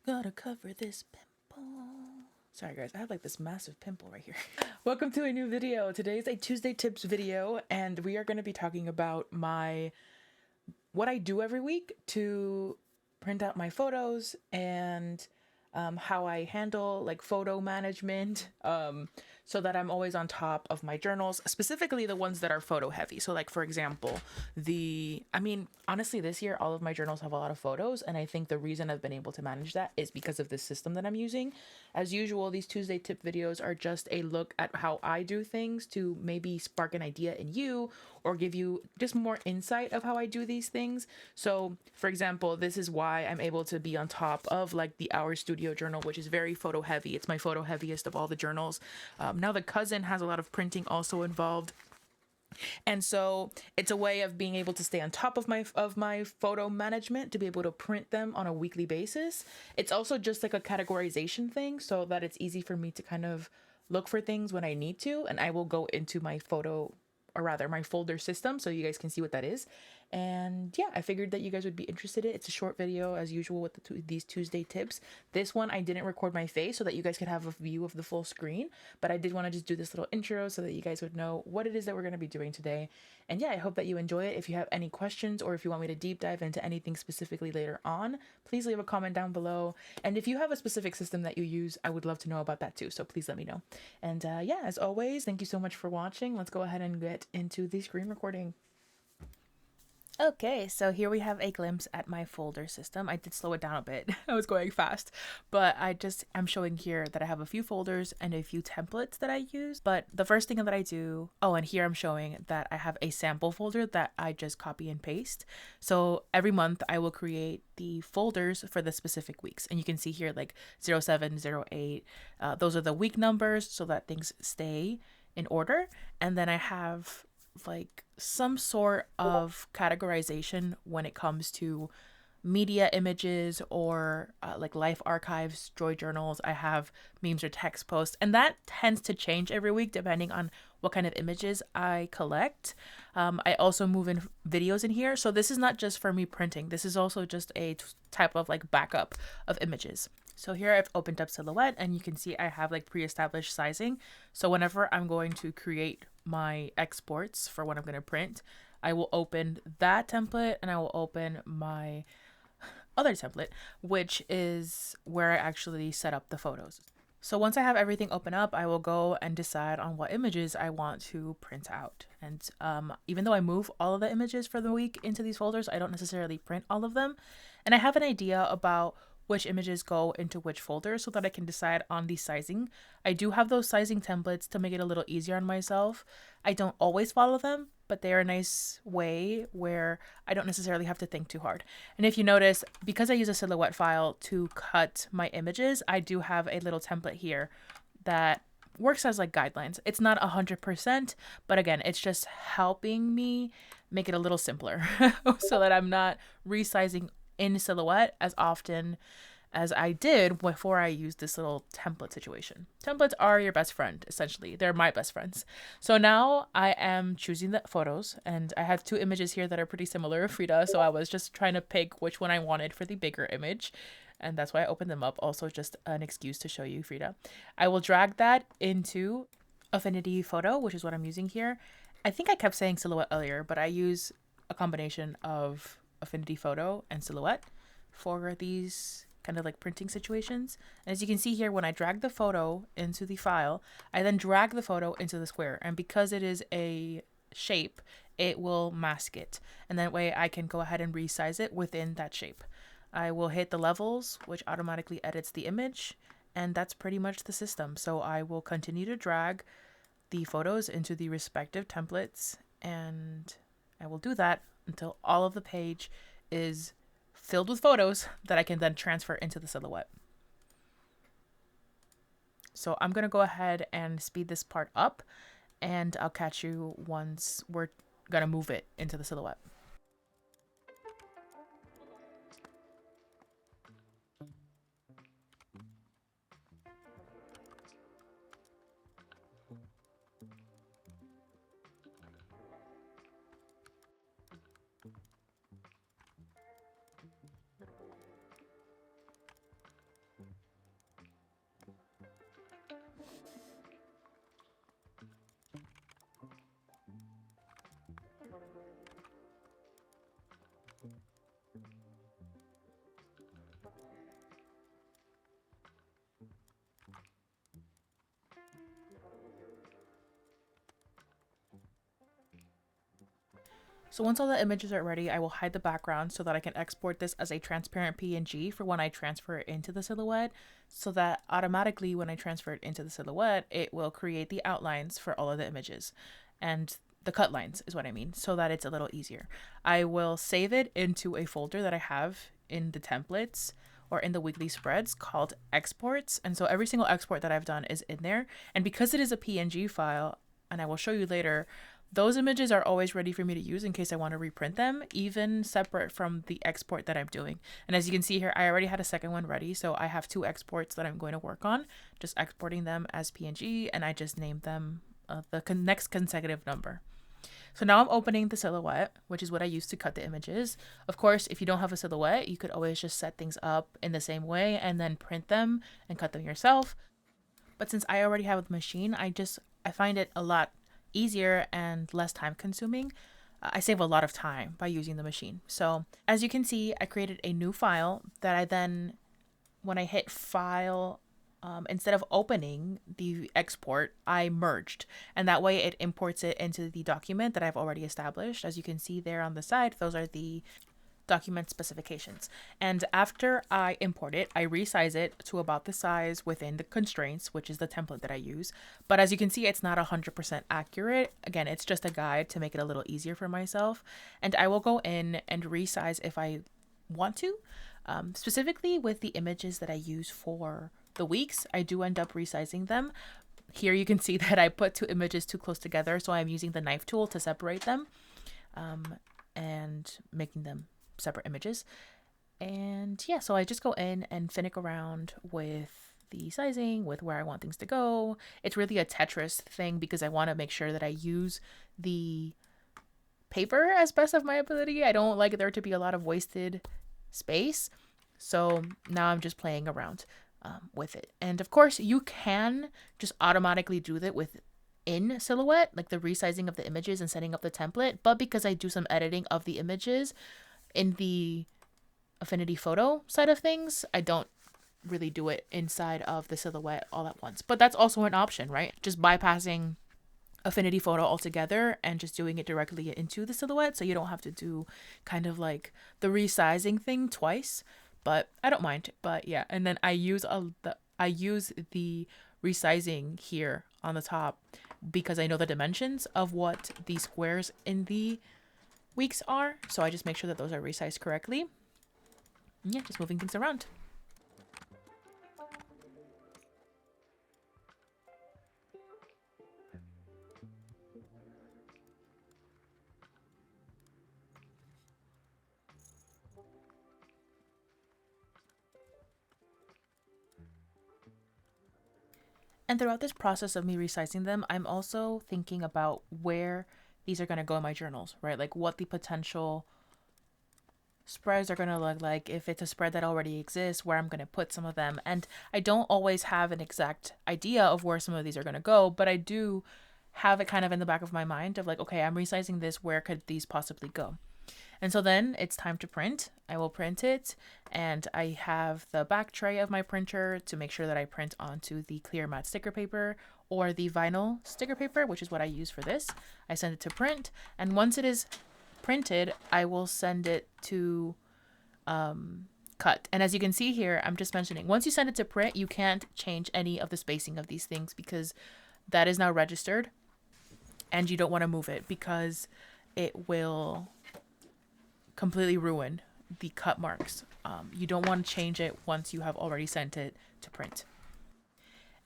Gotta cover this pimple. Sorry guys, I have like this massive pimple right here. Welcome to a new video. Today is a Tuesday tips video and we are going to be talking about what I do every week to print out my photos and how I handle like photo management so that I'm always on top of my journals, specifically the ones that are photo heavy. So like for example, honestly this year all of my journals have a lot of photos, and I think the reason I've been able to manage that is because of this system that I'm using. As usual, these Tuesday tip videos are just a look at how I do things to maybe spark an idea in you or give you just more insight of how I do these things. So for example, this is why I'm able to be on top of like the Our Studio journal, which is very photo heavy. It's my photo heaviest of all the journals. Now the Cousin has a lot of printing also involved. And so it's a way of being able to stay on top of my photo management, to be able to print them on a weekly basis. It's also just like a categorization thing so that it's easy for me to kind of look for things when I need to, and I will go into my my folder system so you guys can see what that is. And yeah, I figured that you guys would be interested in it. It's a short video as usual with these Tuesday tips. This one I didn't record my face so that you guys could have a view of the full screen, but I did want to just do this little intro so that you guys would know what it is that we're going to be doing today. And yeah, I hope that you enjoy it. If you have any questions or if you want me to deep dive into anything specifically later on, please leave a comment down below. And if you have a specific system that you use, I would love to know about that too. So please let me know. And yeah, as always, thank you so much for watching. Let's go ahead and get into the screen recording. Okay, so here we have a glimpse at my folder system. I did slow it down a bit. I was going fast, but I'm showing here that I have a few folders and a few templates that I use. But the first thing that I do, and here I'm showing that I have a sample folder that I just copy and paste. So every month I will create the folders for the specific weeks. And you can see here like 07, 08. Those are the week numbers so that things stay in order. And then I have like some sort of categorization when it comes to media images or like life archives, joy journals. I have memes or text posts, and that tends to change every week depending on what kind of images I collect. I also move in videos in here, so this is not just for me printing. This is also just a type of like backup of images. So here I've opened up Silhouette, and you can see I have like pre-established sizing. So whenever I'm going to create my exports for what I'm going to print, I will open that template and I will open my other template, which is where I actually set up the photos. So once I have everything open up, I will go and decide on what images I want to print out. And even though I move all of the images for the week into these folders, I don't necessarily print all of them. And I have an idea about which images go into which folder so that I can decide on the sizing. I do have those sizing templates to make it a little easier on myself. I don't always follow them, but they are a nice way where I don't necessarily have to think too hard. And if you notice, because I use a Silhouette file to cut my images, I do have a little template here that works as like guidelines. It's not 100%, but again, it's just helping me make it a little simpler so that I'm not resizing in Silhouette as often as I did before I used this little template situation. Templates are your best friend, essentially. They're my best friends. So now I am choosing the photos, and I have two images here that are pretty similar, Frida, so I was just trying to pick which one I wanted for the bigger image, and that's why I opened them up. Also just an excuse to show you Frida. I will drag that into Affinity Photo, which is what I'm using here. I think I kept saying Silhouette earlier, but I use a combination of Affinity Photo and Silhouette for these kind of like printing situations. And as you can see here, when I drag the photo into the file, I then drag the photo into the square. And because it is a shape, it will mask it. And that way I can go ahead and resize it within that shape. I will hit the levels, which automatically edits the image. And that's pretty much the system. So I will continue to drag the photos into the respective templates, and I will do that until all of the page is filled with photos that I can then transfer into the Silhouette. So I'm going to go ahead and speed this part up, and I'll catch you once we're going to move it into the Silhouette. So once all the images are ready, I will hide the background so that I can export this as a transparent PNG for when I transfer it into the silhouette, so that automatically when I transfer it into the silhouette, it will create the outlines for all of the images. And the cut lines is what I mean, so that it's a little easier. I will save it into a folder that I have in the templates or in the weekly spreads called exports. And so every single export that I've done is in there. And because it is a PNG file, and I will show you later, those images are always ready for me to use in case I want to reprint them, even separate from the export that I'm doing. And as you can see here, I already had a second one ready. So I have 2 exports that I'm going to work on, just exporting them as PNG, and I just named them the next consecutive number. So now I'm opening the silhouette, which is what I use to cut the images. Of course, if you don't have a silhouette, you could always just set things up in the same way and then print them and cut them yourself. But since I already have the machine, I find it a lot easier and less time consuming. I save a lot of time by using the machine. So as you can see, I created a new file that I then, when I hit file, instead of opening the export, I merged. And that way it imports it into the document that I've already established. As you can see there on the side, those are the document specifications. And after I import it, I resize it to about the size within the constraints, which is the template that I use. But as you can see, it's not 100% accurate. Again, it's just a guide to make it a little easier for myself. And I will go in and resize if I want to. Specifically with the images that I use for the weeks, I do end up resizing them. Here you can see that I put 2 images too close together, so I'm using the knife tool to separate them and making them separate images. And yeah, so I just go in and finick around with the sizing, with where I want things to go. It's really a Tetris thing because I want to make sure that I use the paper as best of my ability. I don't like there to be a lot of wasted space. So now I'm just playing around with it. And of course, you can just automatically do that within Silhouette, like the resizing of the images and setting up the template. But because I do some editing of the images in the Affinity Photo side of things, I don't really do it inside of the Silhouette all at once. But that's also an option, right? Just bypassing Affinity Photo altogether and just doing it directly into the Silhouette, so you don't have to do kind of like the resizing thing twice. But I don't mind. But yeah, and then I use the resizing here on the top because I know the dimensions of what the squares in the weeks are, so I just make sure that those are resized correctly. And yeah, just moving things around. And throughout this process of me resizing them, I'm also thinking about where these are going to go in my journals, right? Like what the potential spreads are going to look like, if it's a spread that already exists, where I'm going to put some of them. And I don't always have an exact idea of where some of these are going to go, but I do have it kind of in the back of my mind of like, okay, I'm resizing this, where could these possibly go? And so then it's time to print. I will print it, and I have the back tray of my printer to make sure that I print onto the clear matte sticker paper or the vinyl sticker paper, which is what I use for this. I send it to print, and once it is printed, I will send it to cut. And as you can see here, I'm just mentioning, once you send it to print, you can't change any of the spacing of these things because that is now registered, and you don't want to move it because it will completely ruin the cut marks. You don't want to change it once you have already sent it to print.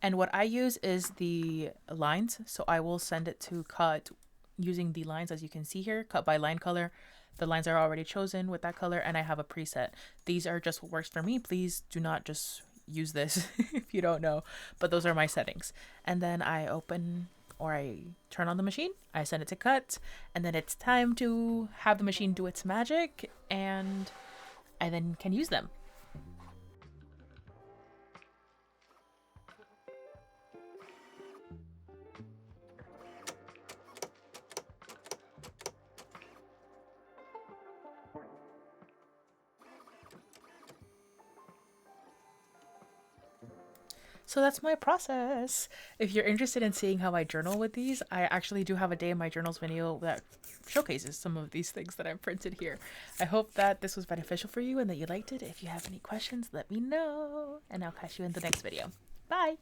And what I use is the lines. So I will send it to cut using the lines, as you can see here, cut by line color. The lines are already chosen with that color, and I have a preset. These are just what works for me. Please do not just use this if you don't know, but those are my settings. And then I turn on the machine, I send it to cut, and then it's time to have the machine do its magic, and I then can use them. So that's my process. If you're interested in seeing how I journal with these, I actually do have a day in my journals video that showcases some of these things that I've printed here. I hope that this was beneficial for you and that you liked it. If you have any questions, let me know, and I'll catch you in the next video. Bye!